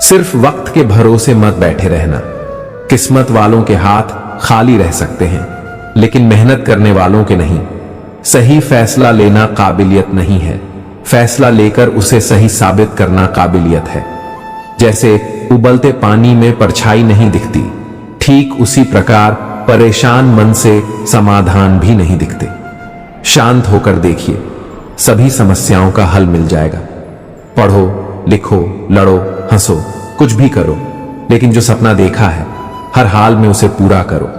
सिर्फ वक्त के भरोसे मत बैठे रहना। किस्मत वालों के हाथ खाली रह सकते हैं, लेकिन मेहनत करने वालों के नहीं। सही फैसला लेना काबिलियत नहीं है, फैसला लेकर उसे सही साबित करना काबिलियत है। जैसे उबलते पानी में परछाई नहीं दिखती, ठीक उसी प्रकार परेशान मन से समाधान भी नहीं दिखते। शांत होकर देखिए, सभी समस्याओं का हल मिल जाएगा। पढ़ो, लिखो, लड़ो, हंसो, कुछ भी करो, लेकिन जो सपना देखा है हर हाल में उसे पूरा करो।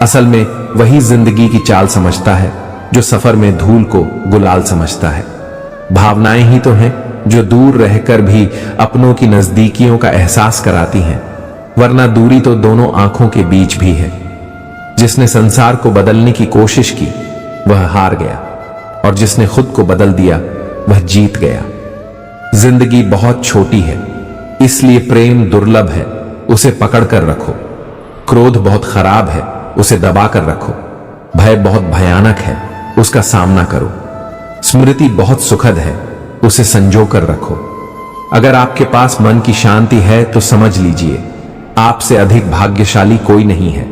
असल में वही जिंदगी की चाल समझता है जो सफर में धूल को गुलाल समझता है। भावनाएं ही तो हैं जो दूर रहकर भी अपनों की नजदीकियों का एहसास कराती हैं, वरना दूरी तो दोनों आंखों के बीच भी है। जिसने संसार को बदलने की कोशिश की वह हार गया, और जिसने खुद को बदल दिया वह जीत गया। जिंदगी बहुत छोटी है, इसलिए प्रेम दुर्लभ है, उसे पकड़ कर रखो। क्रोध बहुत खराब है, उसे दबा कर रखो। भय बहुत भयानक है, उसका सामना करो। स्मृति बहुत सुखद है, उसे संजो कर रखो। अगर आपके पास मन की शांति है तो समझ लीजिए आपसे अधिक भाग्यशाली कोई नहीं है।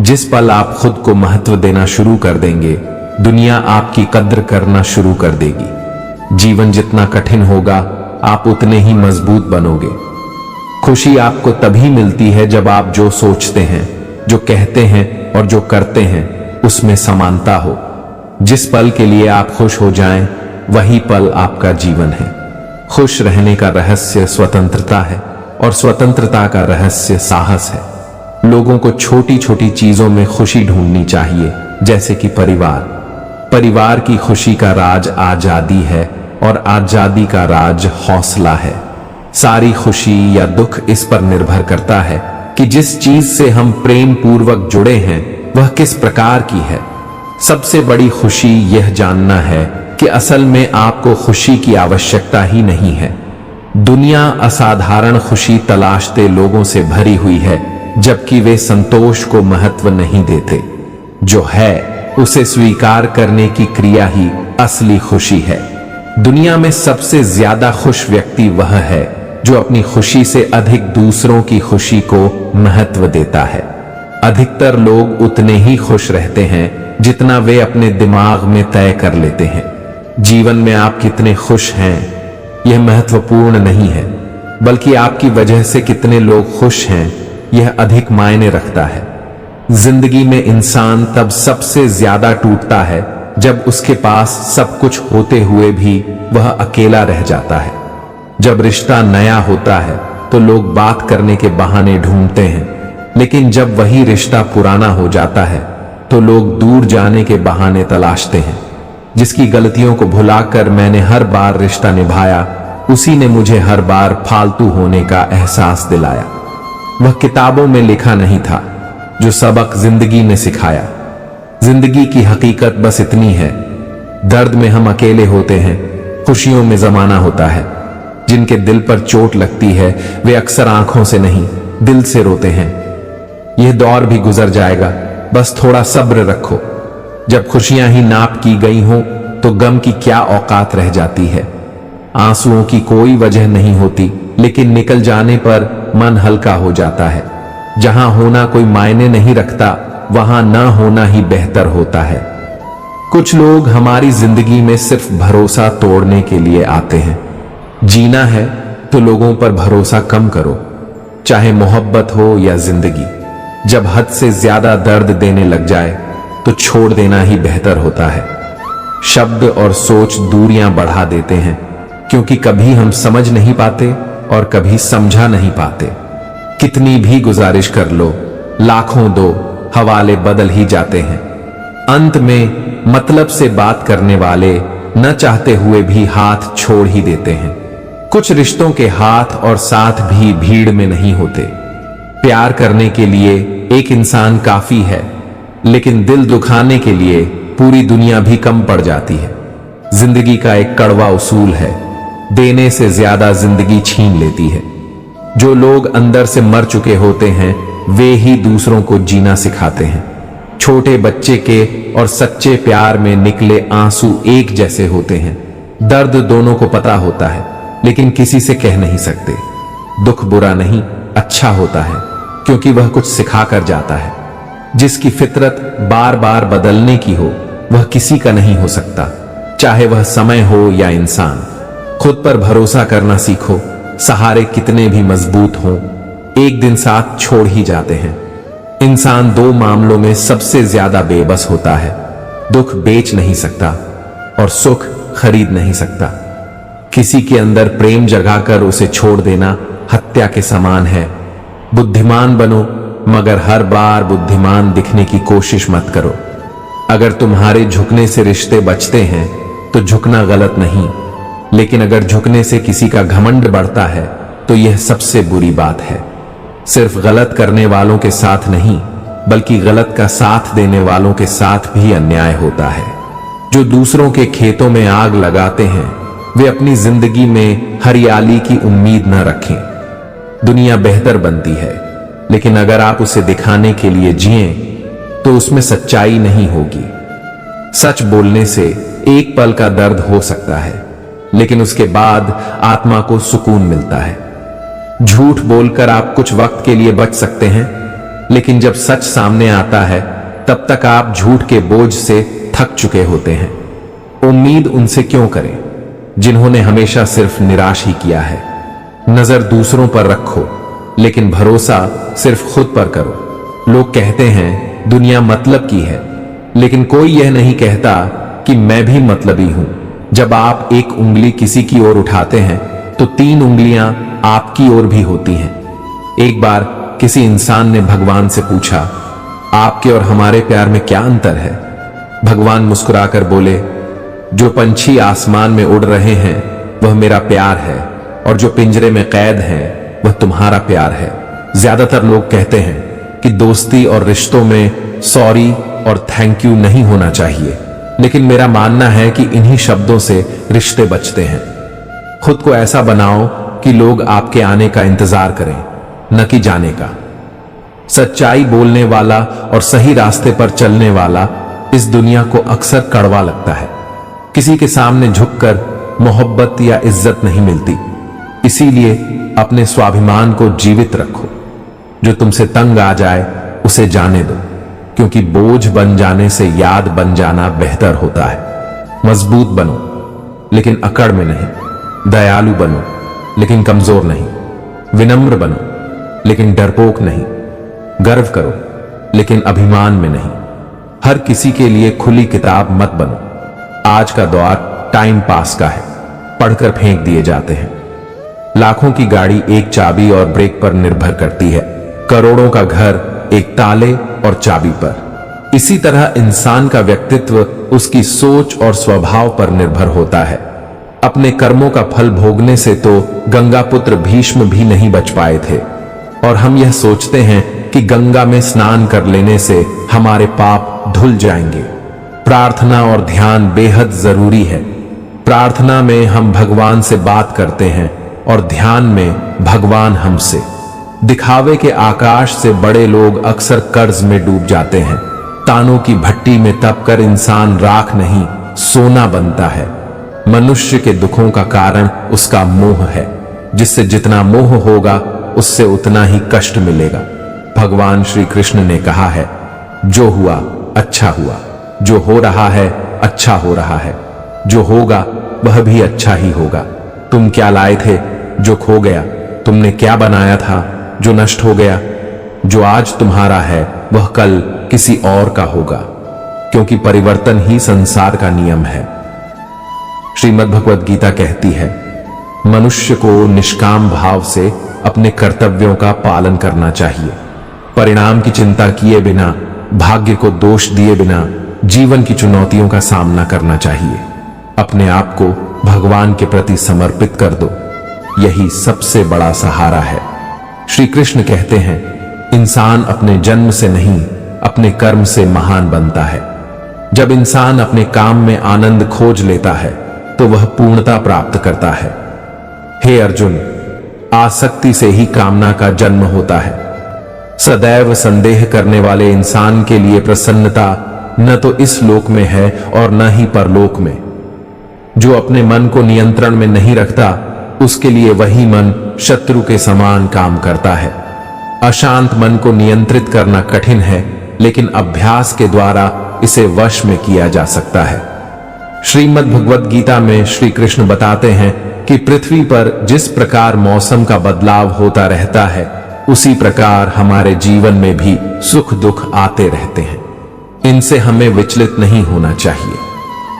जिस पल आप खुद को महत्व देना शुरू कर देंगे, दुनिया आपकी कद्र करना शुरू कर देगी। जीवन जितना कठिन होगा, आप उतने ही मजबूत बनोगे। खुशी आपको तभी मिलती है जब आप जो सोचते हैं, जो कहते हैं और जो करते हैं उसमें समानता हो। जिस पल के लिए आप खुश हो जाएं, वही पल आपका जीवन है। खुश रहने का रहस्य स्वतंत्रता है, और स्वतंत्रता का रहस्य साहस है। लोगों को छोटी छोटी चीजों में खुशी ढूंढनी चाहिए, जैसे कि परिवार की खुशी का राज आजादी है, और आजादी का राज हौसला है। सारी खुशी या दुख इस पर निर्भर करता है कि जिस चीज से हम प्रेम पूर्वक जुड़े हैं वह किस प्रकार की है। सबसे बड़ी खुशी यह जानना है कि असल में आपको खुशी की आवश्यकता ही नहीं है। दुनिया असाधारण खुशी तलाशते लोगों से भरी हुई है, जबकि वे संतोष को महत्व नहीं देते। जो है उसे स्वीकार करने की क्रिया ही असली खुशी है। दुनिया में सबसे ज्यादा खुश व्यक्ति वह है जो अपनी खुशी से अधिक दूसरों की खुशी को महत्व देता है। अधिकतर लोग उतने ही खुश रहते हैं जितना वे अपने दिमाग में तय कर लेते हैं। जीवन में आप कितने खुश हैं यह महत्वपूर्ण नहीं है, बल्कि आपकी वजह से कितने लोग खुश हैं यह अधिक मायने रखता है। जिंदगी में इंसान तब सबसे ज्यादा टूटता है जब उसके पास सब कुछ होते हुए भी वह अकेला रह जाता है। जब रिश्ता नया होता है तो लोग बात करने के बहाने ढूंढते हैं, लेकिन जब वही रिश्ता पुराना हो जाता है तो लोग दूर जाने के बहाने तलाशते हैं। जिसकी गलतियों को भुलाकर मैंने हर बार रिश्ता निभाया, उसी ने मुझे हर बार फालतू होने का एहसास दिलाया। वह किताबों में लिखा नहीं था जो सबक जिंदगी ने सिखाया। जिंदगी की हकीकत बस इतनी है, दर्द में हम अकेले होते हैं, खुशियों में जमाना होता है। जिनके दिल पर चोट लगती है वे अक्सर आंखों से नहीं दिल से रोते हैं। यह दौर भी गुजर जाएगा, बस थोड़ा सब्र रखो। जब खुशियां ही नाप की गई हों तो गम की क्या औकात रह जाती है। आंसुओं की कोई वजह नहीं होती, लेकिन निकल जाने पर मन हल्का हो जाता है। जहां होना कोई मायने नहीं रखता, वहां ना होना ही बेहतर होता है। कुछ लोग हमारी जिंदगी में सिर्फ भरोसा तोड़ने के लिए आते हैं। जीना है तो लोगों पर भरोसा कम करो, चाहे मोहब्बत हो या जिंदगी। जब हद से ज्यादा दर्द देने लग जाए तो छोड़ देना ही बेहतर होता है। शब्द और सोच दूरियां बढ़ा देते हैं, क्योंकि कभी हम समझ नहीं पाते और कभी समझा नहीं पाते। कितनी भी गुजारिश कर लो, लाखों दो, हवाले बदल ही जाते हैं। अंत में मतलब से बात करने वाले न चाहते हुए भी हाथ छोड़ ही देते हैं। कुछ रिश्तों के हाथ और साथ भी भीड़ में नहीं होते। प्यार करने के लिए एक इंसान काफी है, लेकिन दिल दुखाने के लिए पूरी दुनिया भी कम पड़ जाती है। जिंदगी का एक कड़वा उसूल है, देने से ज्यादा जिंदगी छीन लेती है। जो लोग अंदर से मर चुके होते हैं वे ही दूसरों को जीना सिखाते हैं। छोटे बच्चे के और सच्चे प्यार में निकले आंसू एक जैसे होते हैं। दर्द दोनों को पता होता है, लेकिन किसी से कह नहीं सकते। दुख बुरा नहीं, अच्छा होता है, क्योंकि वह कुछ सिखा कर जाता है। जिसकी फितरत बार बार बदलने की हो, वह किसी का नहीं हो सकता, चाहे वह समय हो या इंसान। खुद पर भरोसा करना सीखो। सहारे कितने भी मजबूत हों, एक दिन साथ छोड़ ही जाते हैं। इंसान दो मामलों में सबसे ज्यादा बेबस होता है, दुख बेच नहीं सकता और सुख खरीद नहीं सकता। किसी के अंदर प्रेम जगाकर उसे छोड़ देना हत्या के समान है। बुद्धिमान बनो, मगर हर बार बुद्धिमान दिखने की कोशिश मत करो। अगर तुम्हारे झुकने से रिश्ते बचते हैं तो झुकना गलत नहीं, लेकिन अगर झुकने से किसी का घमंड बढ़ता है तो यह सबसे बुरी बात है। सिर्फ गलत करने वालों के साथ नहीं, बल्कि गलत का साथ देने वालों के साथ भी अन्याय होता है। जो दूसरों के खेतों में आग लगाते हैं, वे अपनी जिंदगी में हरियाली की उम्मीद न रखें। दुनिया बेहतर बनती है, लेकिन अगर आप उसे दिखाने के लिए जिएं, तो उसमें सच्चाई नहीं होगी। सच बोलने से एक पल का दर्द हो सकता है, लेकिन उसके बाद आत्मा को सुकून मिलता है। झूठ बोलकर आप कुछ वक्त के लिए बच सकते हैं, लेकिन जब सच सामने आता है, तब तक आप झूठ के बोझ से थक चुके होते हैं। उम्मीद उनसे क्यों करें जिन्होंने हमेशा सिर्फ निराश ही किया है। नजर दूसरों पर रखो, लेकिन भरोसा सिर्फ खुद पर करो। लोग कहते हैं दुनिया मतलब की है, लेकिन कोई यह नहीं कहता कि मैं भी मतलबी हूं। जब आप एक उंगली किसी की ओर उठाते हैं, तो 3 उंगलियां आपकी ओर भी होती हैं। एक बार किसी इंसान ने भगवान से पूछा, आपके और हमारे प्यार में क्या अंतर है? भगवान मुस्कुराकर बोले, जो पंछी आसमान में उड़ रहे हैं वह मेरा प्यार है, और जो पिंजरे में कैद हैं वह तुम्हारा प्यार है। ज्यादातर लोग कहते हैं कि दोस्ती और रिश्तों में सॉरी और थैंक यू नहीं होना चाहिए, लेकिन मेरा मानना है कि इन्हीं शब्दों से रिश्ते बचते हैं। खुद को ऐसा बनाओ कि लोग आपके आने का इंतजार करें, न कि जाने का। सच्चाई बोलने वाला और सही रास्ते पर चलने वाला इस दुनिया को अक्सर कड़वा लगता है। किसी के सामने झुककर मोहब्बत या इज्जत नहीं मिलती, इसीलिए अपने स्वाभिमान को जीवित रखो। जो तुमसे तंग आ जाए उसे जाने दो, क्योंकि बोझ बन जाने से याद बन जाना बेहतर होता है। मजबूत बनो, लेकिन अकड़ में नहीं। दयालु बनो, लेकिन कमजोर नहीं। विनम्र बनो, लेकिन डरपोक नहीं। गर्व करो, लेकिन अभिमान में नहीं। हर किसी के लिए खुली किताब मत बनो। आज का दौर टाइम पास का है, पढ़कर फेंक दिए जाते हैं। लाखों की गाड़ी एक चाबी और ब्रेक पर निर्भर करती है, करोड़ों का घर एक ताले और चाबी पर। इसी तरह इंसान का व्यक्तित्व उसकी सोच और स्वभाव पर निर्भर होता है। अपने कर्मों का फल भोगने से तो गंगा पुत्र भीष्म भी नहीं बच पाए थे, और हम यह सोचते हैं कि गंगा में स्नान कर लेने से हमारे पाप धुल जाएंगे। प्रार्थना और ध्यान बेहद जरूरी है। प्रार्थना में हम भगवान से बात करते हैं और ध्यान में भगवान हमसे। दिखावे के आकाश से बड़े लोग अक्सर कर्ज में डूब जाते हैं। तानों की भट्टी में तपकर इंसान राख नहीं, सोना बनता है। मनुष्य के दुखों का कारण उसका मोह है, जिससे जितना मोह होगा उससे उतना ही कष्ट मिलेगा। भगवान श्री कृष्ण ने कहा है, जो हुआ अच्छा हुआ, जो हो रहा है अच्छा हो रहा है, जो होगा वह भी अच्छा ही होगा। तुम क्या लाए थे जो खो गया? तुमने क्या बनाया था जो नष्ट हो गया? जो आज तुम्हारा है वह कल किसी और का होगा, क्योंकि परिवर्तन ही संसार का नियम है। श्रीमद् भगवद गीता कहती है, मनुष्य को निष्काम भाव से अपने कर्तव्यों का पालन करना चाहिए। परिणाम की चिंता किए बिना, भाग्य को दोष दिए बिना जीवन की चुनौतियों का सामना करना चाहिए। अपने आप को भगवान के प्रति समर्पित कर दो, यही सबसे बड़ा सहारा है। श्री कृष्ण कहते हैं, इंसान अपने जन्म से नहीं, अपने कर्म से महान बनता है। जब इंसान अपने काम में आनंद खोज लेता है तो वह पूर्णता प्राप्त करता है। हे अर्जुन, आसक्ति से ही कामना का जन्म होता है। सदैव संदेह करने वाले इंसान के लिए प्रसन्नता न तो इस लोक में है और न ही परलोक में। जो अपने मन को नियंत्रण में नहीं रखता, उसके लिए वही मन शत्रु के समान काम करता है। अशांत मन को नियंत्रित करना कठिन है, लेकिन अभ्यास के द्वारा इसे वश में किया जा सकता है। श्रीमद् भगवद गीता में श्री कृष्ण बताते हैं कि पृथ्वी पर जिस प्रकार मौसम का बदलाव होता रहता है, उसी प्रकार हमारे जीवन में भी सुख दुख आते रहते हैं। इनसे हमें विचलित नहीं होना चाहिए।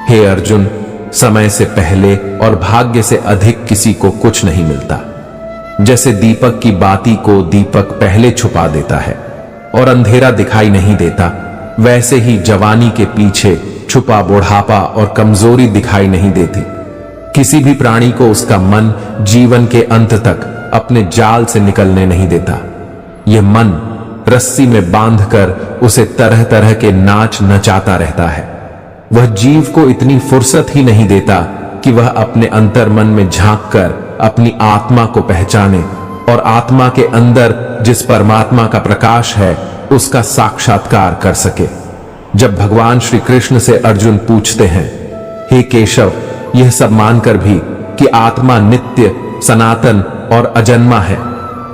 हे अर्जुन, समय से पहले और भाग्य से अधिक किसी को कुछ नहीं मिलता। जैसे दीपक की बाती को दीपक पहले छुपा देता है और अंधेरा दिखाई नहीं देता, वैसे ही जवानी के पीछे छुपा बुढ़ापा और कमजोरी दिखाई नहीं देती। किसी भी प्राणी को उसका मन जीवन के अंत तक अपने जाल से निकलने नहीं देता। यह मन रस्सी में बांधकर उसे तरह तरह के नाच नचाता रहता है। वह जीव को इतनी फुर्सत ही नहीं देता कि वह अपने अंतर मन में झांककर अपनी आत्मा को पहचाने और आत्मा के अंदर जिस परमात्मा का प्रकाश है उसका साक्षात्कार कर सके। जब भगवान श्री कृष्ण से अर्जुन पूछते हैं, हे केशव, यह सब मानकर भी कि आत्मा नित्य, सनातन और अजन्मा है,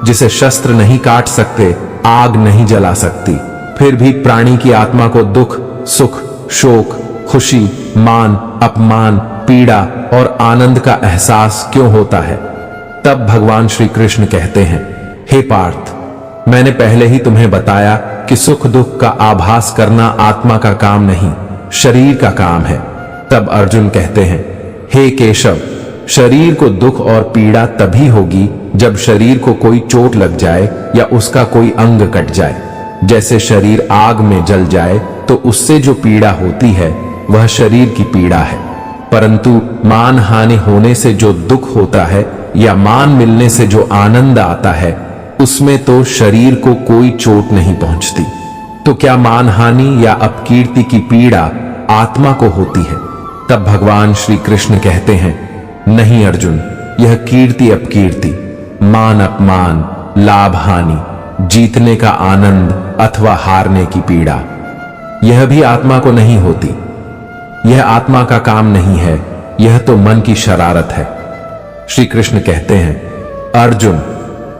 जिसे शस्त्र नहीं काट सकते, आग नहीं जला सकती, फिर भी प्राणी की आत्मा को दुख, सुख, शोक, खुशी, मान, अपमान, पीड़ा और आनंद का एहसास क्यों होता है? तब भगवान श्री कृष्ण कहते हैं, हे पार्थ, मैंने पहले ही तुम्हें बताया कि सुख दुख का आभास करना आत्मा का काम नहीं, शरीर का काम है। तब अर्जुन कहते हैं, हे केशव, शरीर को दुख और पीड़ा तभी होगी जब शरीर को कोई चोट लग जाए या उसका कोई अंग कट जाए। जैसे शरीर आग में जल जाए तो उससे जो पीड़ा होती है वह शरीर की पीड़ा है, परंतु मान हानि होने से जो दुख होता है या मान मिलने से जो आनंद आता है, उसमें तो शरीर को कोई चोट नहीं पहुंचती। तो क्या मान हानि या अपकीर्ति की पीड़ा आत्मा को होती है? तब भगवान श्री कृष्ण कहते हैं, नहीं अर्जुन, यह कीर्ति अपकीर्ति, मान अपमान, लाभ हानि, जीतने का आनंद अथवा हारने की पीड़ा, यह भी आत्मा को नहीं होती। यह आत्मा का काम नहीं है, यह तो मन की शरारत है। श्री कृष्ण कहते हैं, अर्जुन,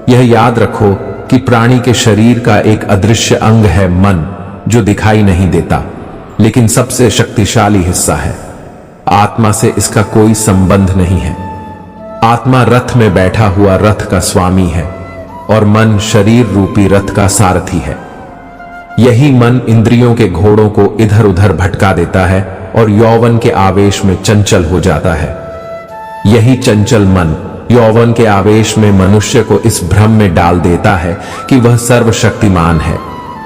यह याद रखो कि प्राणी के शरीर का एक अदृश्य अंग है मन, जो दिखाई नहीं देता, लेकिन सबसे शक्तिशाली हिस्सा है। आत्मा से इसका कोई संबंध नहीं है। आत्मा रथ में बैठा हुआ रथ का स्वामी है और मन शरीर रूपी रथ का सारथी है। यही मन इंद्रियों के घोड़ों को इधर उधर भटका देता है और यौवन के आवेश में चंचल हो जाता है। यही चंचल मन यौवन के आवेश में मनुष्य को इस भ्रम में डाल देता है कि वह सर्वशक्तिमान है,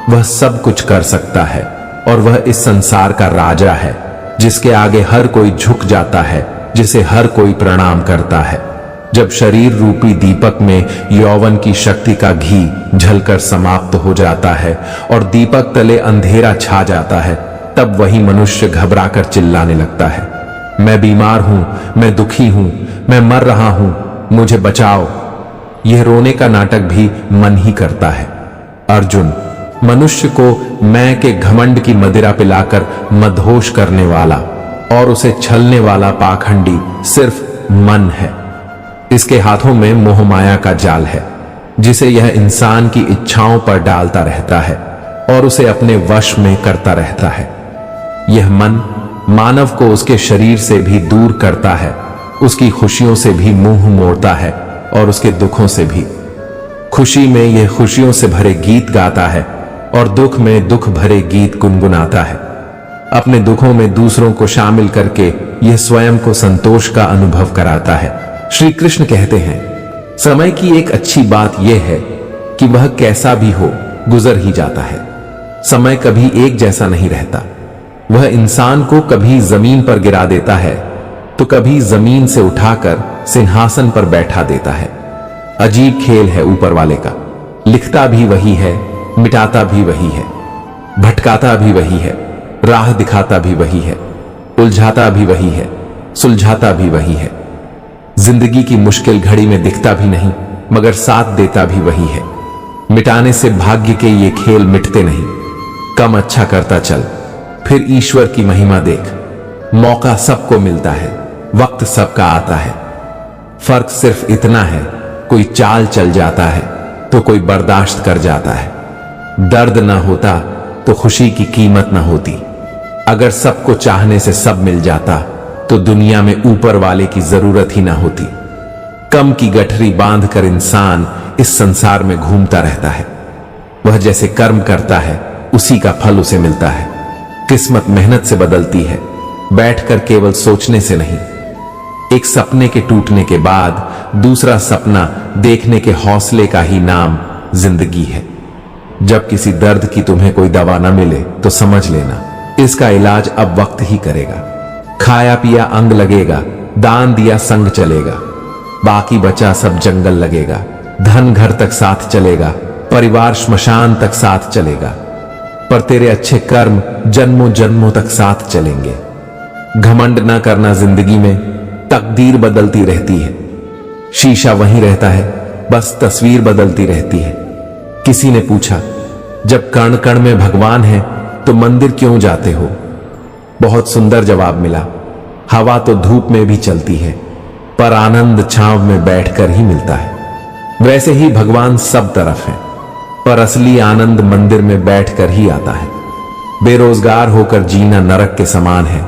वह सब कुछ कर सकता है और वह इस संसार का राजा है, जिसके आगे हर कोई झुक जाता है, जिसे हर कोई प्रणाम करता है। जब शरीर रूपी दीपक में यौवन की शक्ति का घी झलकर समाप्त हो जाता है और दीपक तले अंधेरा छा जाता है, तब वही मनुष्य घबराकर चिल्लाने लगता है, मैं बीमार हूं, मैं दुखी हूं, मैं मर रहा हूं, मुझे बचाओ। यह रोने का नाटक भी मन ही करता है। अर्जुन, मनुष्य को मैं के घमंड की मदिरा पिलाकर मदहोश करने वाला और उसे छलने वाला पाखंडी सिर्फ मन है। इसके हाथों में मोह माया का जाल है, जिसे यह इंसान की इच्छाओं पर डालता रहता है और उसे अपने वश में करता रहता है। यह मन मानव को उसके शरीर से भी दूर करता है, उसकी खुशियों से भी मुंह मोड़ता है और उसके दुखों से भी। खुशी में यह खुशियों से भरे गीत गाता है और दुख में दुख भरे गीत गुनगुनाता है। अपने दुखों में दूसरों को शामिल करके यह स्वयं को संतोष का अनुभव कराता है। श्री कृष्ण कहते हैं, समय की एक अच्छी बात यह है कि वह कैसा भी हो गुजर ही जाता है। समय कभी एक जैसा नहीं रहता। वह इंसान को कभी जमीन पर गिरा देता है तो कभी जमीन से उठाकर सिंहासन पर बैठा देता है। अजीब खेल है ऊपर वाले का। लिखता भी वही है, मिटाता भी वही है, भटकाता भी वही है, राह दिखाता भी वही है, उलझाता भी वही है, सुलझाता भी वही है। जिंदगी की मुश्किल घड़ी में दिखता भी नहीं मगर साथ देता भी वही है। मिटाने से भाग्य के ये खेल मिटते नहीं। कम अच्छा करता चल, फिर ईश्वर की महिमा देख। मौका सबको मिलता है, वक्त सबका आता है। फर्क सिर्फ इतना है, कोई चाल चल जाता है तो कोई बर्दाश्त कर जाता है। दर्द ना होता तो खुशी की कीमत ना होती। अगर सबको चाहने से सब मिल जाता तो दुनिया में ऊपर वाले की जरूरत ही ना होती। कम की गठरी बांधकर इंसान इस संसार में घूमता रहता है। वह जैसे कर्म करता है उसी का फल उसे मिलता है। किस्मत मेहनत से बदलती है, बैठकर केवल सोचने से नहीं। एक सपने के टूटने के बाद दूसरा सपना देखने के हौसले का ही नाम जिंदगी है। जब किसी दर्द की तुम्हें कोई दवा न मिले तो समझ लेना इसका इलाज अब वक्त ही करेगा। खाया पिया अंग लगेगा, दान दिया संग चलेगा, बाकी बचा सब जंगल लगेगा। धन घर तक साथ चलेगा, परिवार श्मशान तक साथ चलेगा, पर तेरे अच्छे कर्म जन्मों जन्मों तक साथ चलेंगे। घमंड ना करना जिंदगी में, तकदीर बदलती रहती है। शीशा वहीं रहता है, बस तस्वीर बदलती रहती है। किसी ने पूछा, जब कण कण में भगवान है तो मंदिर क्यों जाते हो? बहुत सुंदर जवाब मिला, हवा तो धूप में भी चलती है, पर आनंद छांव में बैठकर ही मिलता है। वैसे ही भगवान सब तरफ है, पर असली आनंद मंदिर में बैठकर ही आता है। बेरोजगार होकर जीना नरक के समान है,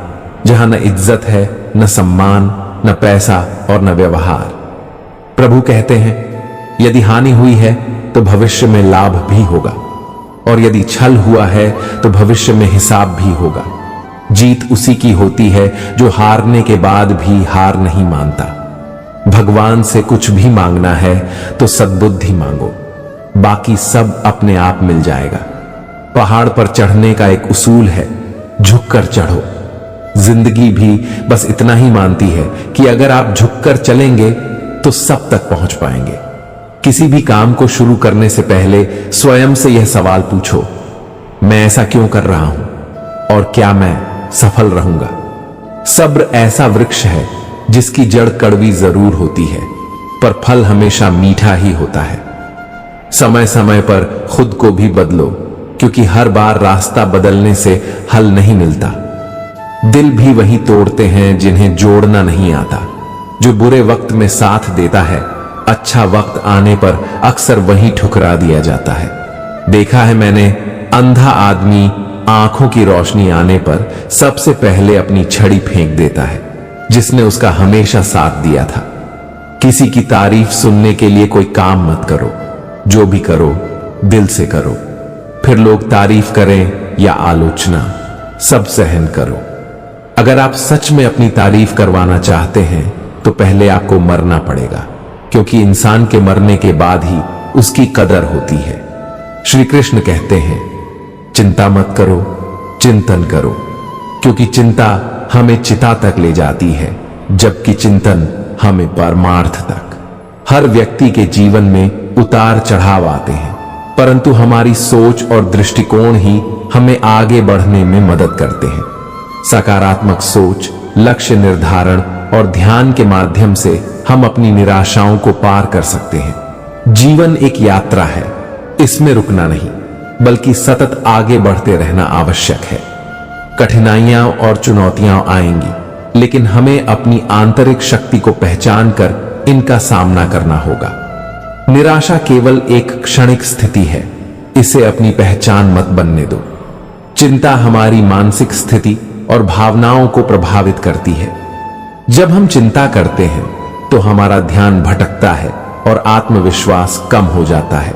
जहां न इज्जत है, न सम्मान, न पैसा और न व्यवहार। प्रभु कहते हैं, यदि हानि हुई है तो भविष्य में लाभ भी होगा, और यदि छल हुआ है तो भविष्य में हिसाब भी होगा। जीत उसी की होती है जो हारने के बाद भी हार नहीं मानता। भगवान से कुछ भी मांगना है तो सद्बुद्धि मांगो, बाकी सब अपने आप मिल जाएगा। पहाड़ पर चढ़ने का एक उसूल है, झुककर चढ़ो। जिंदगी भी बस इतना ही मानती है कि अगर आप झुककर चलेंगे तो सब तक पहुंच पाएंगे। किसी भी काम को शुरू करने से पहले स्वयं से यह सवाल पूछो, मैं ऐसा क्यों कर रहा हूं और क्या मैं सफल रहूंगा? सब्र ऐसा वृक्ष है जिसकी जड़ कड़वी जरूर होती है, पर फल हमेशा मीठा ही होता है। समय समय पर खुद को भी बदलो, क्योंकि हर बार रास्ता बदलने से हल नहीं मिलता। दिल भी वही तोड़ते हैं जिन्हें जोड़ना नहीं आता। जो बुरे वक्त में साथ देता है, अच्छा वक्त आने पर अक्सर वही ठुकरा दिया जाता है। देखा है मैंने, अंधा आदमी आंखों की रोशनी आने पर सबसे पहले अपनी छड़ी फेंक देता है, जिसने उसका हमेशा साथ दिया था। किसी की तारीफ सुनने के लिए कोई काम मत करो, जो भी करो दिल से करो। फिर लोग तारीफ करें या आलोचना, सब सहन करो। अगर आप सच में अपनी तारीफ करवाना चाहते हैं तो पहले आपको मरना पड़ेगा, क्योंकि इंसान के मरने के बाद ही उसकी कदर होती है। श्री कृष्ण कहते हैं, चिंता मत करो, चिंतन करो, क्योंकि चिंता हमें चिता तक ले जाती है, जबकि चिंतन हमें परमार्थ तक। हर व्यक्ति के जीवन में उतार चढ़ाव आते हैं, परंतु हमारी सोच और दृष्टिकोण ही हमें आगे बढ़ने में मदद करते हैं। सकारात्मक सोच, लक्ष्य निर्धारण और ध्यान के माध्यम से हम अपनी निराशाओं को पार कर सकते हैं। जीवन एक यात्रा है, इसमें रुकना नहीं बल्कि सतत आगे बढ़ते रहना आवश्यक है। कठिनाइयां और चुनौतियां आएंगी, लेकिन हमें अपनी आंतरिक शक्ति को पहचान कर इनका सामना करना होगा। निराशा केवल एक क्षणिक स्थिति है, इसे अपनी पहचान मत बनने दो। चिंता हमारी मानसिक स्थिति और भावनाओं को प्रभावित करती है। जब हम चिंता करते हैं तो हमारा ध्यान भटकता है और आत्मविश्वास कम हो जाता है।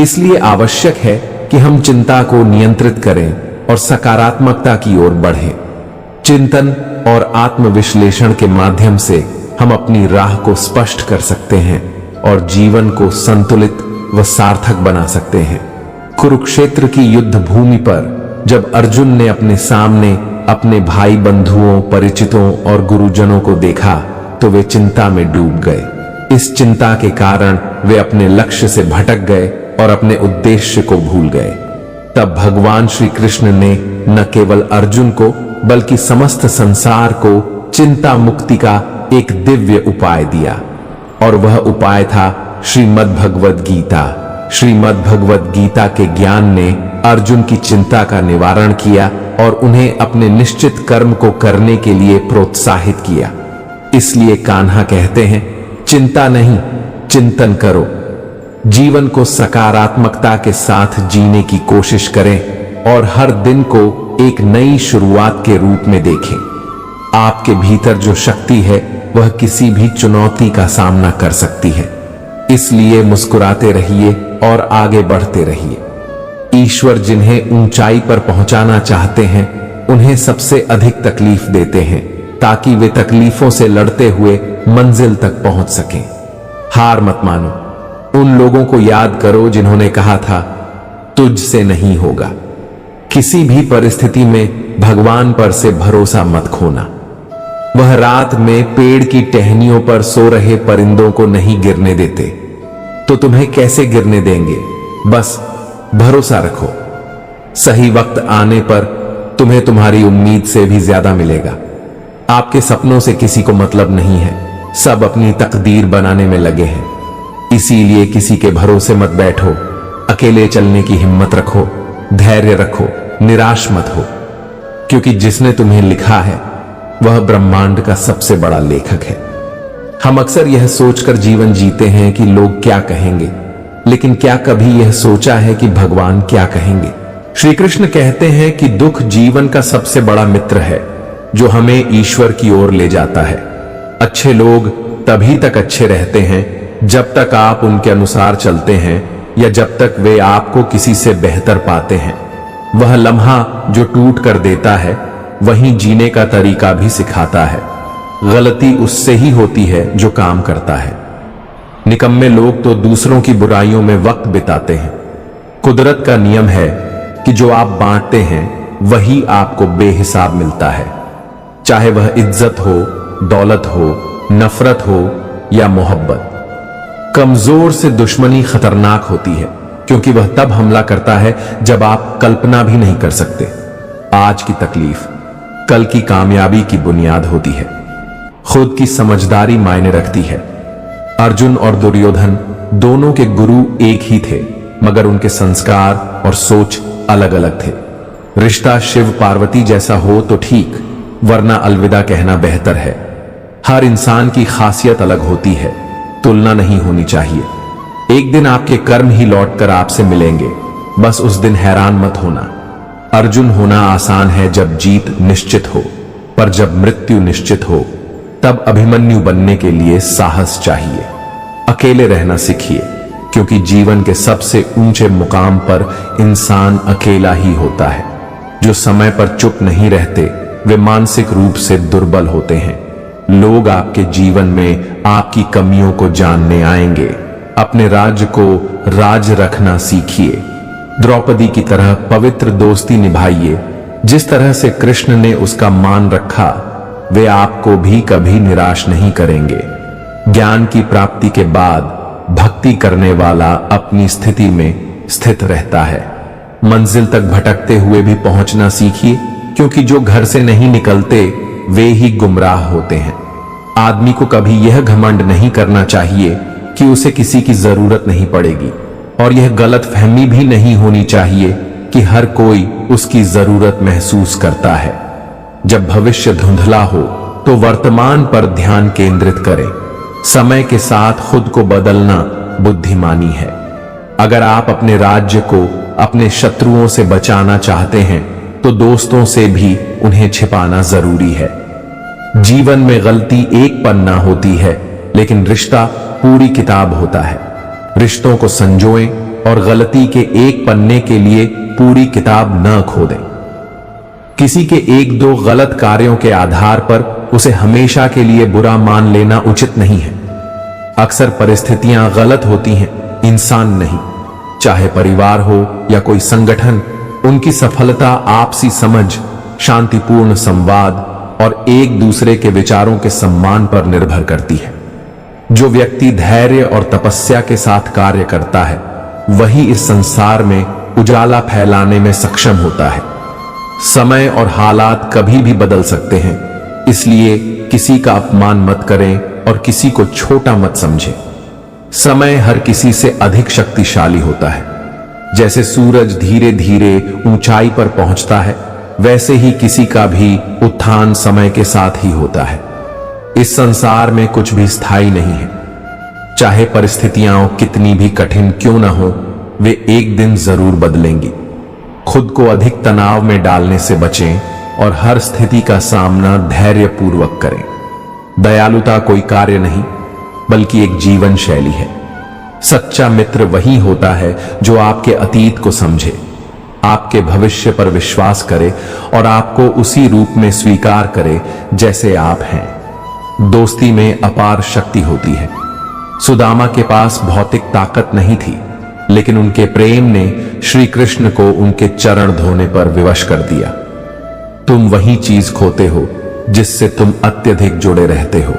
इसलिए आवश्यक है कि हम चिंता को नियंत्रित करें और सकारात्मकता की ओर बढ़ें। चिंतन और आत्मविश्लेषण के माध्यम से हम अपनी राह को स्पष्ट कर सकते हैं और जीवन को संतुलित व सार्थक बना सकते हैं। कुरुक्षेत्र की युद्ध भूमि पर जब अर्जुन ने अपने सामने अपने भाई बंधुओं, परिचितों और गुरुजनों को देखा तो वे चिंता में डूब गए। इस चिंता के कारण वे अपने लक्ष्य से भटक गए और अपने उद्देश्य को भूल गए। तब भगवान श्री कृष्ण ने न केवल अर्जुन को बल्कि समस्त संसार को चिंता मुक्ति का एक दिव्य उपाय दिया, और वह उपाय था श्रीमद् भगवद गीता। श्रीमद् भगवद गीता के ज्ञान ने अर्जुन की चिंता का निवारण किया और उन्हें अपने निश्चित कर्म को करने के लिए प्रोत्साहित किया। इसलिए कान्हा कहते हैं, चिंता नहीं, चिंतन करो। जीवन को सकारात्मकता के साथ जीने की कोशिश करें और हर दिन को एक नई शुरुआत के रूप में देखें। आपके भीतर जो शक्ति है वह किसी भी चुनौती का सामना कर सकती है। इसलिए मुस्कुराते रहिए और आगे बढ़ते रहिए। ईश्वर जिन्हें ऊंचाई पर पहुंचाना चाहते हैं उन्हें सबसे अधिक तकलीफ देते हैं ताकि वे तकलीफों से लड़ते हुए मंजिल तक पहुंच सकें। हार मत मानो। उन लोगों को याद करो जिन्होंने कहा था तुझसे नहीं होगा। किसी भी परिस्थिति में भगवान पर से भरोसा मत खोना। वह रात में पेड़ की टहनियों पर सो रहे परिंदों को नहीं गिरने देते, तो तुम्हें कैसे गिरने देंगे। बस भरोसा रखो। सही वक्त आने पर तुम्हें तुम्हारी उम्मीद से भी ज्यादा मिलेगा। आपके सपनों से किसी को मतलब नहीं है, सब अपनी तकदीर बनाने में लगे हैं। इसीलिए किसी के भरोसे मत बैठो। अकेले चलने की हिम्मत रखो, धैर्य रखो, निराश मत हो, क्योंकि जिसने तुम्हें लिखा है वह ब्रह्मांड का सबसे बड़ा लेखक है। हम अक्सर यह सोचकर जीवन जीते हैं कि लोग क्या कहेंगे, लेकिन क्या कभी यह सोचा है कि भगवान क्या कहेंगे। श्री कृष्ण कहते हैं कि दुख जीवन का सबसे बड़ा मित्र है जो हमें ईश्वर की ओर ले जाता है। अच्छे लोग तभी तक अच्छे रहते हैं जब तक आप उनके अनुसार चलते हैं या जब तक वे आपको किसी से बेहतर पाते हैं। वह लम्हा जो टूट कर देता है वहीं जीने का तरीका भी सिखाता है। गलती उससे ही होती है जो काम करता है। निकम्मे लोग तो दूसरों की बुराइयों में वक्त बिताते हैं। कुदरत का नियम है कि जो आप बांटते हैं वही आपको बेहिसाब मिलता है, चाहे वह इज्जत हो, दौलत हो, नफरत हो या मोहब्बत। कमजोर से दुश्मनी खतरनाक होती है क्योंकि वह तब हमला करता है जब आप कल्पना भी नहीं कर सकते। आज की तकलीफ कल की कामयाबी की बुनियाद होती है। खुद की समझदारी मायने रखती है। अर्जुन और दुर्योधन दोनों के गुरु एक ही थे, मगर उनके संस्कार और सोच अलग अलग थे। रिश्ता शिव पार्वती जैसा हो तो ठीक, वरना अलविदा कहना बेहतर है। हर इंसान की खासियत अलग होती है, तुलना नहीं होनी चाहिए। एक दिन आपके कर्म ही लौटकर आपसे मिलेंगे, बस उस दिन हैरान मत होना। अर्जुन होना आसान है जब जीत निश्चित हो, पर जब मृत्यु निश्चित हो तब अभिमन्यु बनने के लिए साहस चाहिए। अकेले रहना सीखिए, क्योंकि जीवन के सबसे ऊंचे मुकाम पर इंसान अकेला ही होता है। जो समय पर चुप नहीं रहते वे मानसिक रूप से दुर्बल होते हैं। लोग आपके जीवन में आपकी कमियों को जानने आएंगे। अपने राज्य को राज रखना सीखिए। द्रौपदी की तरह पवित्र दोस्ती निभाइए। जिस तरह से कृष्ण ने उसका मान रखा, वे आपको भी कभी निराश नहीं करेंगे। ज्ञान की प्राप्ति के बाद भक्ति करने वाला अपनी स्थिति में स्थित रहता है। मंजिल तक भटकते हुए भी पहुंचना सीखिए, क्योंकि जो घर से नहीं निकलते वे ही गुमराह होते हैं। आदमी को कभी यह घमंड नहीं करना चाहिए कि उसे किसी की जरूरत नहीं पड़ेगी, और यह गलत फहमी भी नहीं होनी चाहिए कि हर कोई उसकी जरूरत महसूस करता है। जब भविष्य धुंधला हो तो वर्तमान पर ध्यान केंद्रित करें। समय के साथ खुद को बदलना बुद्धिमानी है। अगर आप अपने राज्य को अपने शत्रुओं से बचाना चाहते हैं तो दोस्तों से भी उन्हें छिपाना जरूरी है। जीवन में गलती एक पन्ना होती है, लेकिन रिश्ता पूरी किताब होता है। रिश्तों को संजोएं और गलती के एक पन्ने के लिए पूरी किताब न खो दें। किसी के एक दो गलत कार्यों के आधार पर उसे हमेशा के लिए बुरा मान लेना उचित नहीं है। अक्सर परिस्थितियां गलत होती हैं, इंसान नहीं। चाहे परिवार हो या कोई संगठन, उनकी सफलता आपसी समझ, शांतिपूर्ण संवाद और एक दूसरे के विचारों के सम्मान पर निर्भर करती है। जो व्यक्ति धैर्य और तपस्या के साथ कार्य करता है वही इस संसार में उजाला फैलाने में सक्षम होता है। समय और हालात कभी भी बदल सकते हैं, इसलिए किसी का अपमान मत करें और किसी को छोटा मत समझें। समय हर किसी से अधिक शक्तिशाली होता है। जैसे सूरज धीरे धीरे ऊंचाई पर पहुंचता है, वैसे ही किसी का भी उत्थान समय के साथ ही होता है। इस संसार में कुछ भी स्थायी नहीं है। चाहे परिस्थितियां कितनी भी कठिन क्यों ना हो, वे एक दिन जरूर बदलेंगी। खुद को अधिक तनाव में डालने से बचें और हर स्थिति का सामना धैर्यपूर्वक करें। दयालुता कोई कार्य नहीं, बल्कि एक जीवन शैली है। सच्चा मित्र वही होता है जो आपके अतीत को समझे, आपके भविष्य पर विश्वास करे और आपको उसी रूप में स्वीकार करे जैसे आप हैं। दोस्ती में अपार शक्ति होती है। सुदामा के पास भौतिक ताकत नहीं थी, लेकिन उनके प्रेम ने श्री कृष्ण को उनके चरण धोने पर विवश कर दिया। तुम वही चीज खोते हो जिससे तुम अत्यधिक जुड़े रहते हो।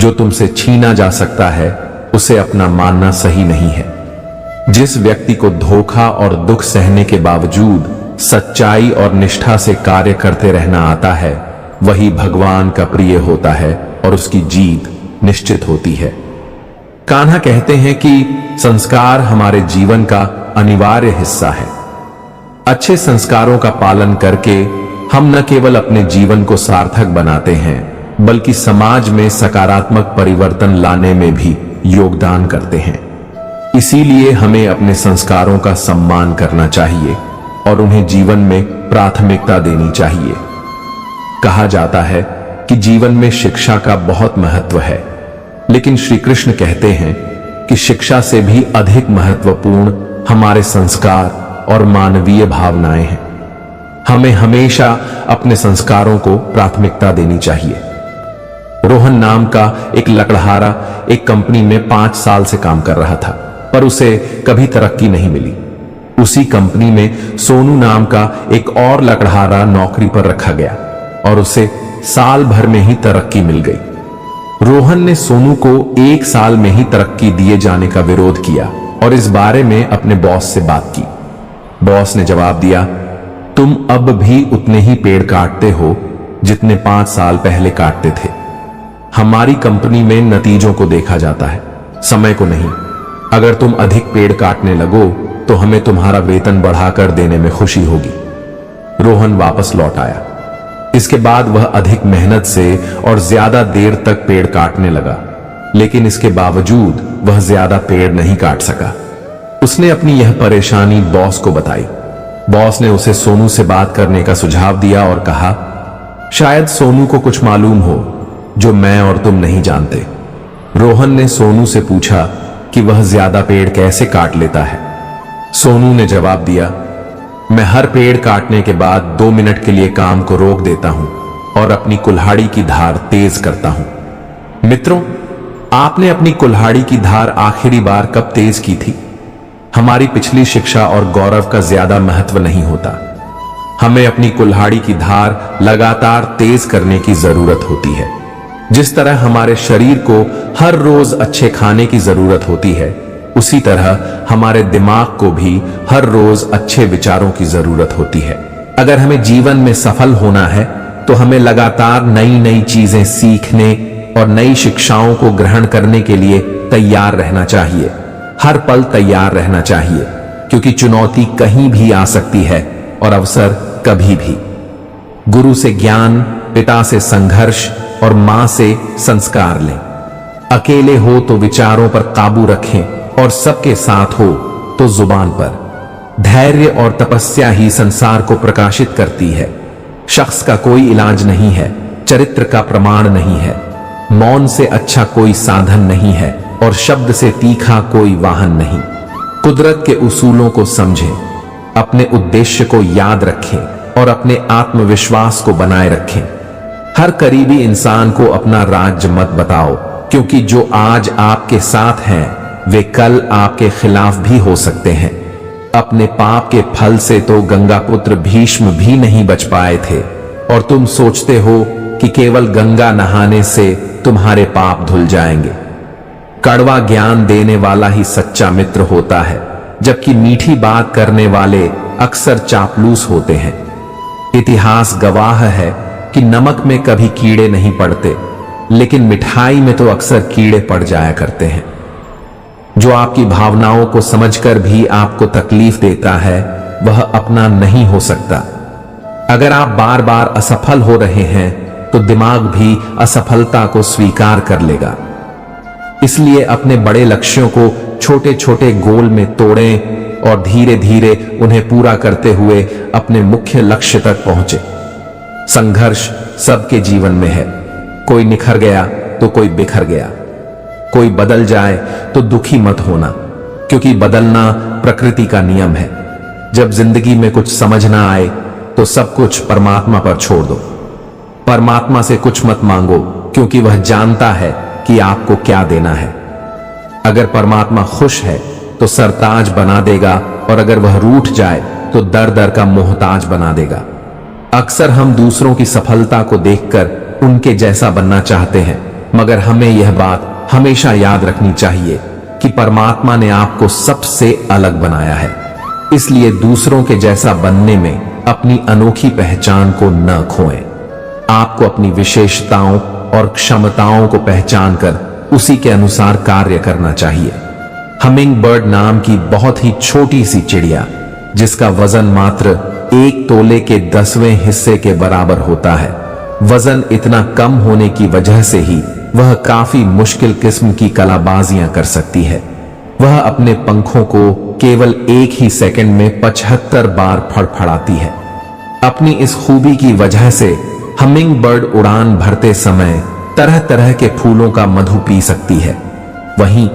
जो तुमसे छीना जा सकता है उसे अपना मानना सही नहीं है। जिस व्यक्ति को धोखा और दुख सहने के बावजूद सच्चाई और निष्ठा से कार्य करते रहना आता है, वही भगवान का प्रिय होता है और उसकी जीत निश्चित होती है। कान्हा कहते हैं कि संस्कार हमारे जीवन का अनिवार्य हिस्सा है। अच्छे संस्कारों का पालन करके हम न केवल अपने जीवन को सार्थक बनाते हैं, बल्कि समाज में सकारात्मक परिवर्तन लाने में भी योगदान करते हैं। इसीलिए हमें अपने संस्कारों का सम्मान करना चाहिए और उन्हें जीवन में प्राथमिकता देनी चाहिए। कहा जाता है कि जीवन में शिक्षा का बहुत महत्व है, लेकिन श्री कृष्ण कहते हैं कि शिक्षा से भी अधिक महत्वपूर्ण हमारे संस्कार और मानवीय भावनाएं हैं। हमें हमेशा अपने संस्कारों को प्राथमिकता देनी चाहिए। रोहन नाम का एक लकड़हारा एक कंपनी में 5 साल से काम कर रहा था, पर उसे कभी तरक्की नहीं मिली। उसी कंपनी में सोनू नाम का एक और लकड़हारा नौकरी पर रखा गया और उसे साल भर में ही तरक्की मिल गई। रोहन ने सोनू को 1 साल में ही तरक्की दिए जाने का विरोध किया और इस बारे में अपने बॉस से बात की। बॉस ने जवाब दिया, तुम अब भी उतने ही पेड़ काटते हो जितने 5 साल पहले काटते थे। हमारी कंपनी में नतीजों को देखा जाता है, समय को नहीं। अगर तुम अधिक पेड़ काटने लगो तो हमें तुम्हारा वेतन बढ़ाकर देने में खुशी होगी। रोहन वापस लौट आया। इसके बाद वह अधिक मेहनत से और ज्यादा देर तक पेड़ काटने लगा, लेकिन इसके बावजूद वह ज्यादा पेड़ नहीं काट सका। उसने अपनी यह परेशानी बॉस को बताई। बॉस ने उसे सोनू से बात करने का सुझाव दिया और कहा, शायद सोनू को कुछ मालूम हो जो मैं और तुम नहीं जानते। रोहन ने सोनू से पूछा कि वह ज्यादा पेड़ कैसे काट लेता है। सोनू ने जवाब दिया, मैं हर पेड़ काटने के बाद 2 मिनट के लिए काम को रोक देता हूं और अपनी कुल्हाड़ी की धार तेज करता हूं। मित्रों, आपने अपनी कुल्हाड़ी की धार आखिरी बार कब तेज की थी? हमारी पिछली शिक्षा और गौरव का ज्यादा महत्व नहीं होता। हमें अपनी कुल्हाड़ी की धार लगातार तेज करने की जरूरत होती है। जिस तरह हमारे शरीर को हर रोज अच्छे खाने की जरूरत होती है, उसी तरह हमारे दिमाग को भी हर रोज अच्छे विचारों की जरूरत होती है। अगर हमें जीवन में सफल होना है तो हमें लगातार नई नई चीजें सीखने और नई शिक्षाओं को ग्रहण करने के लिए तैयार रहना चाहिए। हर पल तैयार रहना चाहिए, क्योंकि चुनौती कहीं भी आ सकती है और अवसर कभी भी। गुरु से ज्ञान, पिता से संघर्ष और मां से संस्कार लें। अकेले हो तो विचारों पर काबू रखें और सबके साथ हो तो जुबान पर। धैर्य और तपस्या ही संसार को प्रकाशित करती है। शख्स का कोई इलाज नहीं है, चरित्र का प्रमाण नहीं है। मौन से अच्छा कोई साधन नहीं है और शब्द से तीखा कोई वाहन नहीं। कुदरत के उसूलों को समझें, अपने उद्देश्य को याद रखें और अपने आत्मविश्वास को बनाए रखें। हर करीबी इंसान को अपना राज्य मत बताओ, क्योंकि जो आज आपके साथ हैं वे कल आपके खिलाफ भी हो सकते हैं। अपने पाप के फल से तो गंगा पुत्र भीष्म भी नहीं बच पाए थे और तुम सोचते हो कि केवल गंगा नहाने से तुम्हारे पाप धुल जाएंगे। कड़वा ज्ञान देने वाला ही सच्चा मित्र होता है, जबकि मीठी बात करने वाले अक्सर चापलूस होते हैं। इतिहास गवाह है कि नमक में कभी कीड़े नहीं पड़ते, लेकिन मिठाई में तो अक्सर कीड़े पड़ जाया करते हैं। जो आपकी भावनाओं को समझकर भी आपको तकलीफ देता है, वह अपना नहीं हो सकता। अगर आप बार बार असफल हो रहे हैं तो दिमाग भी असफलता को स्वीकार कर लेगा। इसलिए अपने बड़े लक्ष्यों को छोटे छोटे गोल में तोड़ें और धीरे धीरे उन्हें पूरा करते हुए अपने मुख्य लक्ष्य तक पहुंचे। संघर्ष सबके जीवन में है। कोई निखर गया तो कोई बिखर गया। कोई बदल जाए तो दुखी मत होना, क्योंकि बदलना प्रकृति का नियम है। जब जिंदगी में कुछ समझ ना आए तो सब कुछ परमात्मा पर छोड़ दो। परमात्मा से कुछ मत मांगो, क्योंकि वह जानता है कि आपको क्या देना है। अगर परमात्मा खुश है तो सरताज बना देगा, और अगर वह रूठ जाए तो दर दर का मोहताज बना देगा। अक्सर हम दूसरों की सफलता को देखकर उनके जैसा बनना चाहते हैं, मगर हमें यह बात हमेशा याद रखनी चाहिए कि परमात्मा ने आपको सबसे अलग बनाया है। इसलिए दूसरों के जैसा बनने में अपनी अनोखी पहचान को न खोएं। आपको अपनी विशेषताओं और क्षमताओं को पहचान कर उसी के अनुसार कार्य करना चाहिए। हमिंग बर्ड नाम की बहुत ही छोटी सी चिड़िया, जिसका वजन मात्र 1 तोले के 10वें हिस्से के बराबर होता है, वजन इतना कम होने की वजह से ही वह काफी मुश्किल किस्म की कलाबाजियां कर सकती है। वह अपने पंखों को केवल 1 ही सेकंड में 75 बार फड़फड़ाती है। अपनी इस खूबी की वजह से हमिंग बर्ड उड़ान भरते समय तरह तरह के फूलों का मधु पी सकती है। वहीं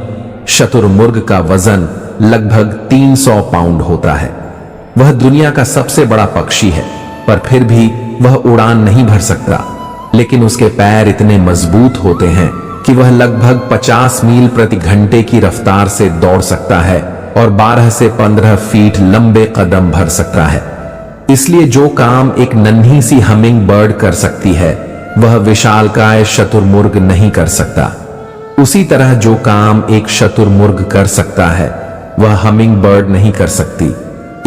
शतुरमुर्ग का वजन लगभग 300 पाउंड होता है। वह दुनिया का सबसे बड़ा पक्षी है, पर फिर भी वह उड़ान नहीं भर सकता। लेकिन उसके पैर इतने मजबूत होते हैं कि वह लगभग 50 मील प्रति घंटे की रफ्तार से दौड़ सकता है और 12 से 15 फीट लंबे कदम भर सकता है। इसलिए जो काम एक नन्ही सी हमिंग बर्ड कर सकती है, वह विशालकाय शतुरमुर्ग नहीं कर सकता। उसी तरह जो काम एक शतुरमुर्ग कर सकता है, वह हमिंग बर्ड नहीं कर सकती।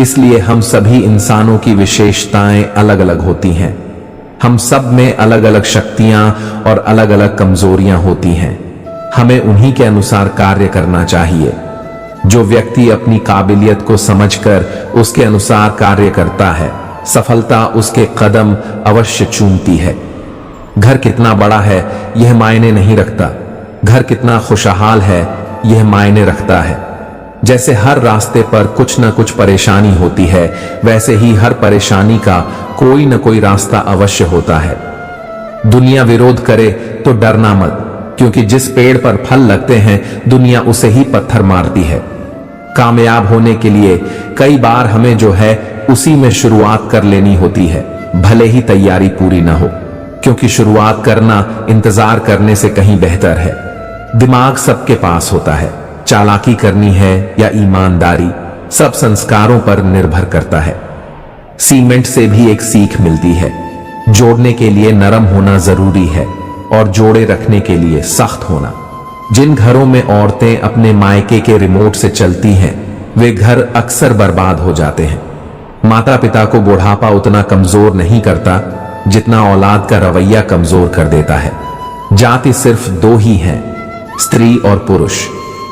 इसलिए हम सभी इंसानों की विशेषताएं अलग अलग होती हैं। हम सब में अलग अलग शक्तियां और अलग अलग कमजोरियां होती हैं। हमें उन्हीं के अनुसार कार्य करना चाहिए। जो व्यक्ति अपनी काबिलियत को समझकर उसके अनुसार कार्य करता है, सफलता उसके कदम अवश्य चूमती है। घर कितना बड़ा है यह मायने नहीं रखता, घर कितना खुशहाल है यह मायने रखता है। जैसे हर रास्ते पर कुछ न कुछ परेशानी होती है, वैसे ही हर परेशानी का कोई न कोई रास्ता अवश्य होता है। दुनिया विरोध करे तो डरना मत, क्योंकि जिस पेड़ पर फल लगते हैं दुनिया उसे ही पत्थर मारती है। कामयाब होने के लिए कई बार हमें जो है उसी में शुरुआत कर लेनी होती है, भले ही तैयारी पूरी ना हो, क्योंकि शुरुआत करना इंतजार करने से कहीं बेहतर है। दिमाग सबके पास होता है, चालाकी करनी है या ईमानदारी, सब संस्कारों पर निर्भर करता है। सीमेंट से भी एक सीख मिलती है, जोड़ने के लिए नरम होना जरूरी है और जोड़े रखने के लिए सख्त होना। जिन घरों में औरतें अपने मायके के रिमोट से चलती हैं, वे घर अक्सर बर्बाद हो जाते हैं। माता पिता को बुढ़ापा उतना कमजोर नहीं करता जितना औलाद का रवैया कमजोर कर देता है। जाति सिर्फ 2 ही हैं, स्त्री और पुरुष।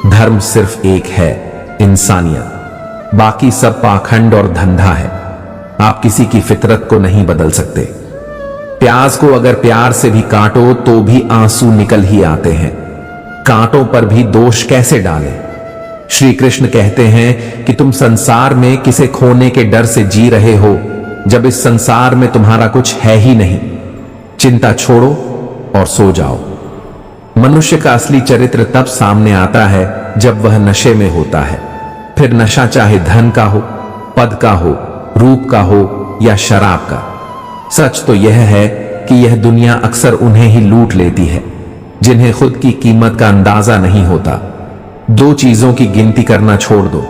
धर्म सिर्फ एक है, इंसानियत। बाकी सब पाखंड और धंधा है। आप किसी की फितरत को नहीं बदल सकते। प्याज को अगर प्यार से भी काटो तो भी आंसू निकल ही आते हैं। कांटों पर भी दोष कैसे डालें? श्री कृष्ण कहते हैं कि तुम संसार में किसे खोने के डर से जी रहे हो, जब इस संसार में तुम्हारा कुछ है ही नहीं। चिंता छोड़ो और सो जाओ। मनुष्य का असली चरित्र तब सामने आता है जब वह नशे में होता है। फिर नशा चाहे धन का हो, पद का हो, रूप का हो या शराब का। सच तो यह है कि यह दुनिया अक्सर उन्हें ही लूट लेती है जिन्हें खुद की कीमत का अंदाजा नहीं होता। 2 चीजों की गिनती करना छोड़ दो,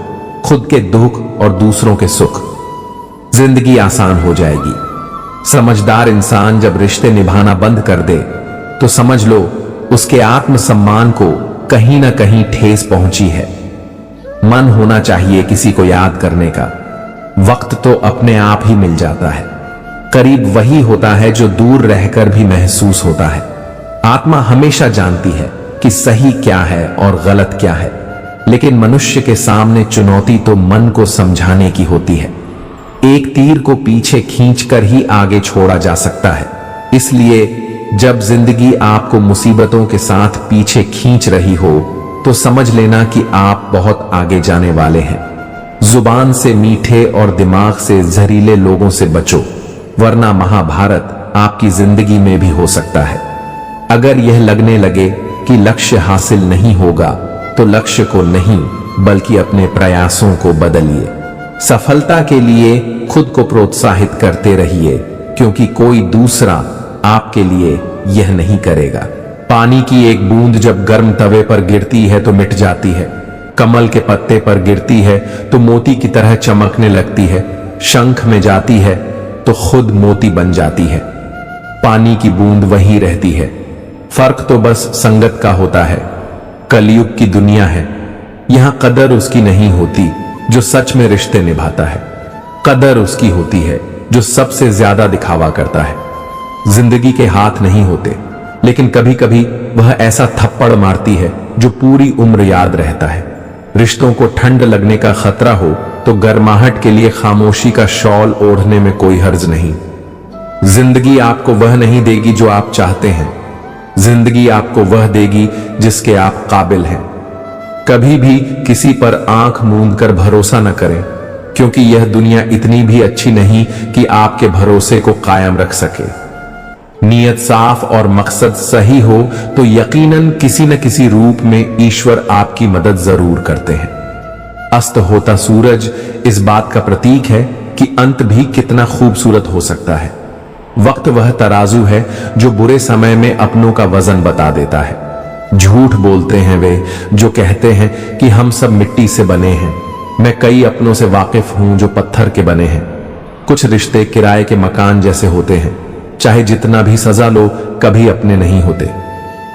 खुद के दुख और दूसरों के सुख। जिंदगी आसान हो जाएगी। समझदार इंसान जब रिश्ते निभाना बंद कर दे तो समझ लो उसके आत्मसम्मान को कहीं ना कहीं ठेस पहुंची है। मन होना चाहिए किसी को याद करने का। वक्त तो अपने आप ही मिल जाता है। करीब वही होता है जो दूर रहकर भी महसूस होता है। आत्मा हमेशा जानती है कि सही क्या है और गलत क्या है, लेकिन मनुष्य के सामने चुनौती तो मन को समझाने की होती है। एक तीर को पीछे खींचकर ही आगे छोड़ा जा सकता है। इसलिए जब जिंदगी आपको मुसीबतों के साथ पीछे खींच रही हो तो समझ लेना कि आप बहुत आगे जाने वाले हैं। जुबान से मीठे और दिमाग से जहरीले लोगों से बचो, वरना महाभारत आपकी जिंदगी में भी हो सकता है। अगर यह लगने लगे कि लक्ष्य हासिल नहीं होगा तो लक्ष्य को नहीं बल्कि अपने प्रयासों को बदलिए। सफलता के लिए खुद को प्रोत्साहित करते रहिए, क्योंकि कोई दूसरा आपके लिए यह नहीं करेगा। पानी की एक बूंद जब गर्म तवे पर गिरती है तो मिट जाती है, कमल के पत्ते पर गिरती है तो मोती की तरह चमकने लगती है, शंख में जाती है तो खुद मोती बन जाती है। पानी की बूंद वहीं रहती है, फर्क तो बस संगत का होता है। कलयुग की दुनिया है, यहां कदर उसकी नहीं होती जो सच में रिश्ते निभाता है, कदर उसकी होती है जो सबसे ज्यादा दिखावा करता है। जिंदगी के हाथ नहीं होते, लेकिन कभी कभी वह ऐसा थप्पड़ मारती है जो पूरी उम्र याद रहता है। रिश्तों को ठंड लगने का खतरा हो तो गर्माहट के लिए खामोशी का शॉल ओढ़ने में कोई हर्ज नहीं। जिंदगी आपको वह नहीं देगी जो आप चाहते हैं, जिंदगी आपको वह देगी जिसके आप काबिल हैं। कभी भी किसी पर आंख मूंद कर भरोसा न करें, क्योंकि यह दुनिया इतनी भी अच्छी नहीं कि आपके भरोसे को कायम रख सके। नीयत साफ और मकसद सही हो तो यकीनन किसी न किसी रूप में ईश्वर आपकी मदद जरूर करते हैं। अस्त होता सूरज इस बात का प्रतीक है कि अंत भी कितना खूबसूरत हो सकता है। वक्त वह तराजू है जो बुरे समय में अपनों का वजन बता देता है। झूठ बोलते हैं वे जो कहते हैं कि हम सब मिट्टी से बने हैं। मैं कई अपनों से वाकिफ हूं जो पत्थर के बने हैं। कुछ रिश्ते किराए के मकान जैसे होते हैं, चाहे जितना भी सजा लो कभी अपने नहीं होते।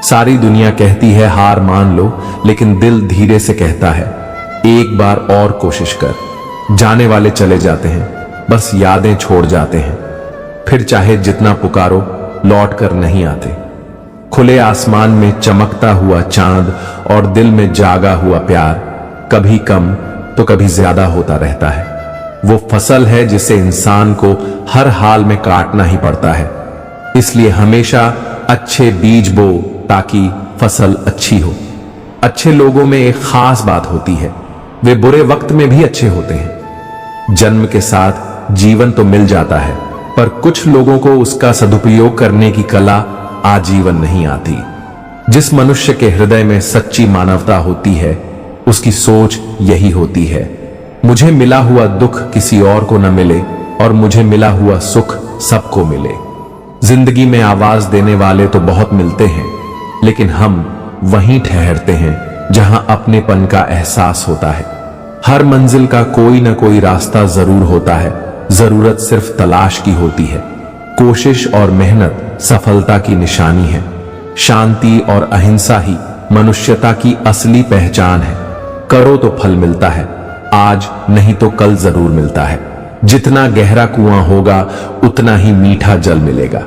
सारी दुनिया कहती है हार मान लो, लेकिन दिल धीरे से कहता है एक बार और कोशिश कर। जाने वाले चले जाते हैं, बस यादें छोड़ जाते हैं, फिर चाहे जितना पुकारो लौट कर नहीं आते। खुले आसमान में चमकता हुआ चांद और दिल में जागा हुआ प्यार कभी कम तो कभी ज्यादा होता रहता है। वो फसल है जिसे इंसान को हर हाल में काटना ही पड़ता है। इसलिए हमेशा अच्छे बीज बो ताकि फसल अच्छी हो। अच्छे लोगों में एक खास बात होती है, वे बुरे वक्त में भी अच्छे होते हैं। जन्म के साथ जीवन तो मिल जाता है, पर कुछ लोगों को उसका सदुपयोग करने की कला आजीवन नहीं आती। जिस मनुष्य के हृदय में सच्ची मानवता होती है उसकी सोच यही होती है, मुझे मिला हुआ दुख किसी और को न मिले और मुझे मिला हुआ सुख सबको मिले। जिंदगी में आवाज देने वाले तो बहुत मिलते हैं, लेकिन हम वहीं ठहरते हैं जहां अपनेपन का एहसास होता है। हर मंजिल का कोई ना कोई रास्ता जरूर होता है, जरूरत सिर्फ तलाश की होती है। कोशिश और मेहनत सफलता की निशानी है। शांति और अहिंसा ही मनुष्यता की असली पहचान है। करो तो फल मिलता है, आज नहीं तो कल जरूर मिलता है। जितना गहरा कुआं होगा उतना ही मीठा जल मिलेगा।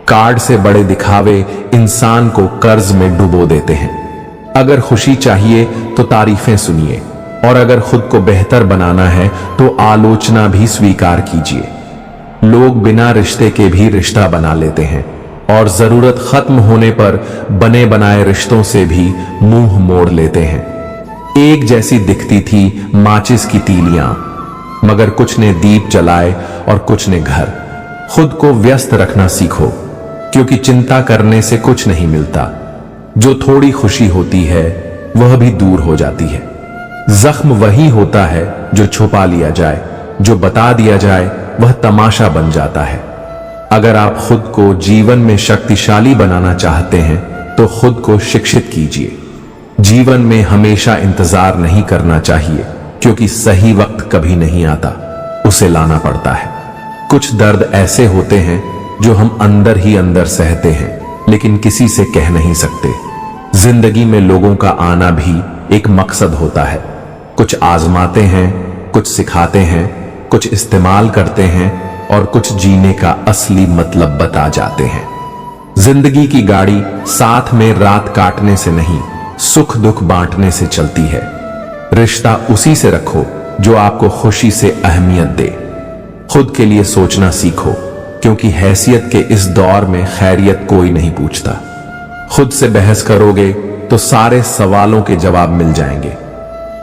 कार्ड से बड़े दिखावे इंसान को कर्ज में डुबो देते हैं। अगर खुशी चाहिए तो तारीफें सुनिए, और अगर खुद को बेहतर बनाना है तो आलोचना भी स्वीकार कीजिए। लोग बिना रिश्ते के भी रिश्ता बना लेते हैं और जरूरत खत्म होने पर बने बनाए रिश्तों से भी मुंह मोड़ लेते हैं। एक जैसी दिखती थी माचिस की तीलियां, मगर कुछ ने दीप जलाए और कुछ ने घर। खुद को व्यस्त रखना सीखो, क्योंकि चिंता करने से कुछ नहीं मिलता। जो थोड़ी खुशी होती है वह भी दूर हो जाती है। जख्म वही होता है जो छुपा लिया जाए, जो बता दिया जाए वह तमाशा बन जाता है। अगर आप खुद को जीवन में शक्तिशाली बनाना चाहते हैं तो खुद को शिक्षित कीजिए। जीवन में हमेशा इंतजार नहीं करना चाहिए, क्योंकि सही वक्त कभी नहीं आता, उसे लाना पड़ता है। कुछ दर्द ऐसे होते हैं जो हम अंदर ही अंदर सहते हैं, लेकिन किसी से कह नहीं सकते। जिंदगी में लोगों का आना भी एक मकसद होता है। कुछ आजमाते हैं, कुछ सिखाते हैं, कुछ इस्तेमाल करते हैं और कुछ जीने का असली मतलब बता जाते हैं। जिंदगी की गाड़ी साथ में रात काटने से नहीं, सुख दुख बांटने से चलती है। रिश्ता उसी से रखो जो आपको खुशी से अहमियत दे। खुद के लिए सोचना सीखो, क्योंकि हैसियत के इस दौर में खैरियत कोई नहीं पूछता। खुद से बहस करोगे तो सारे सवालों के जवाब मिल जाएंगे।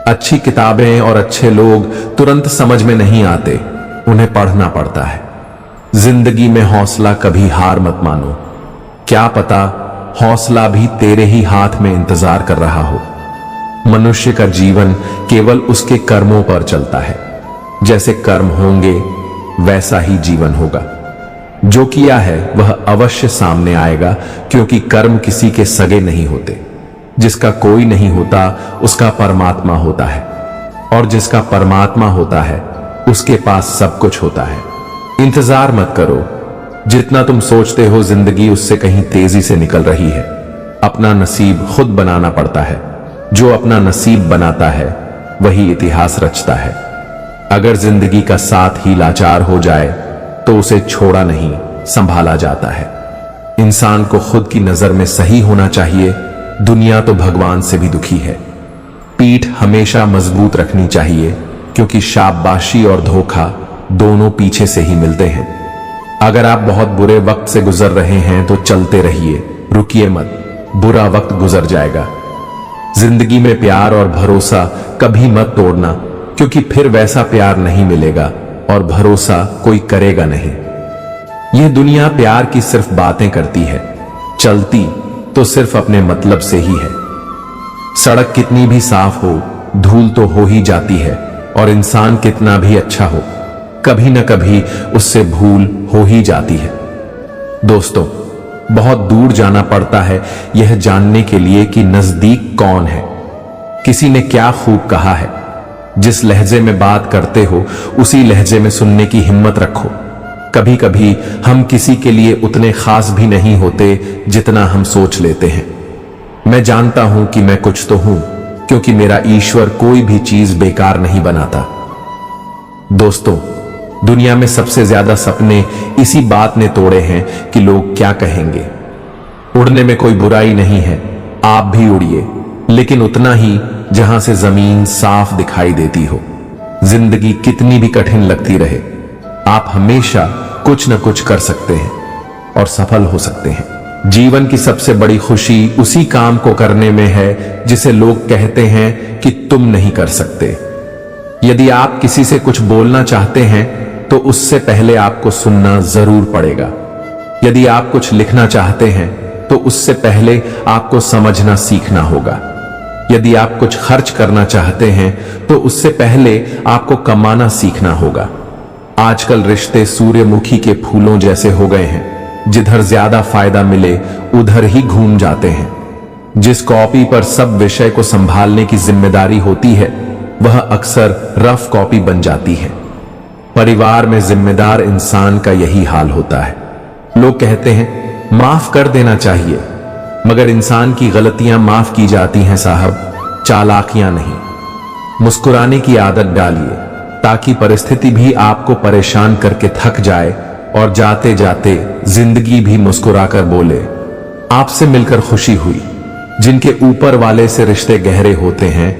अच्छी किताबें और अच्छे लोग तुरंत समझ में नहीं आते, उन्हें पढ़ना पड़ता है। जिंदगी में हौसला कभी हार मत मानो, क्या पता हौसला भी तेरे ही हाथ में इंतजार कर रहा हो। मनुष्य का जीवन केवल उसके कर्मों पर चलता है। जैसे कर्म होंगे वैसा ही जीवन होगा। जो किया है वह अवश्य सामने आएगा, क्योंकि कर्म किसी के सगे नहीं होते। जिसका कोई नहीं होता उसका परमात्मा होता है, और जिसका परमात्मा होता है उसके पास सब कुछ होता है। इंतजार मत करो, जितना तुम सोचते हो जिंदगी उससे कहीं तेजी से निकल रही है। अपना नसीब खुद बनाना पड़ता है। जो अपना नसीब बनाता है वही इतिहास रचता है। अगर जिंदगी का साथ ही लाचार हो जाए तो उसे छोड़ा नहीं, संभाला जाता है। इंसान को खुद की नजर में सही होना चाहिए, दुनिया तो भगवान से भी दुखी है। पीठ हमेशा मजबूत रखनी चाहिए, क्योंकि शाबाशी और धोखा दोनों पीछे से ही मिलते हैं। अगर आप बहुत बुरे वक्त से गुजर रहे हैं तो चलते रहिए, रुकिए मत, बुरा वक्त गुजर जाएगा। जिंदगी में प्यार और भरोसा कभी मत तोड़ना, क्योंकि फिर वैसा प्यार नहीं मिलेगा और भरोसा कोई करेगा नहीं। यह दुनिया प्यार की सिर्फ बातें करती है, चलती तो सिर्फ अपने मतलब से ही है। सड़क कितनी भी साफ हो, धूल तो हो ही जाती है, और इंसान कितना भी अच्छा हो, कभी न कभी उससे भूल हो ही जाती है। दोस्तों, बहुत दूर जाना पड़ता है यह जानने के लिए कि नजदीक कौन है। किसी ने क्या खूब कहा है, जिस लहजे में बात करते हो उसी लहजे में सुनने की हिम्मत रखो। कभी कभी हम किसी के लिए उतने खास भी नहीं होते जितना हम सोच लेते हैं। मैं जानता हूं कि मैं कुछ तो हूं, क्योंकि मेरा ईश्वर कोई भी चीज बेकार नहीं बनाता। दोस्तों, दुनिया में सबसे ज्यादा सपने इसी बात ने तोड़े हैं कि लोग क्या कहेंगे। उड़ने में कोई बुराई नहीं है, आप भी उड़िए, लेकिन उतना ही जहां से जमीन साफ दिखाई देती हो। जिंदगी कितनी भी कठिन लगती रहे, आप हमेशा कुछ न कुछ कर सकते हैं और सफल हो सकते हैं। जीवन की सबसे बड़ी खुशी उसी काम को करने में है जिसे लोग कहते हैं कि तुम नहीं कर सकते। यदि आप किसी से कुछ बोलना चाहते हैं तो उससे पहले आपको सुनना जरूर पड़ेगा। यदि आप कुछ लिखना चाहते हैं तो उससे पहले आपको समझना सीखना होगा। यदि आप कुछ खर्च करना चाहते हैं तो उससे पहले आपको कमाना सीखना होगा। आजकल रिश्ते सूर्यमुखी के फूलों जैसे हो गए हैं, जिधर ज्यादा फायदा मिले उधर ही घूम जाते हैं। जिस कॉपी पर सब विषय को संभालने की जिम्मेदारी होती है वह अक्सर रफ कॉपी बन जाती है। परिवार में जिम्मेदार इंसान का यही हाल होता है। लोग कहते हैं माफ कर देना चाहिए, मगर इंसान की गलतियां माफ की जाती हैं साहब, चालाकियां नहीं। मुस्कुराने की आदत डालिए ताकि परिस्थिति भी आपको परेशान करके थक जाए और जाते जाते जिंदगी भी मुस्कुराकर बोले, आपसे मिलकर खुशी हुई। जिनके ऊपर वाले से रिश्ते गहरे होते हैं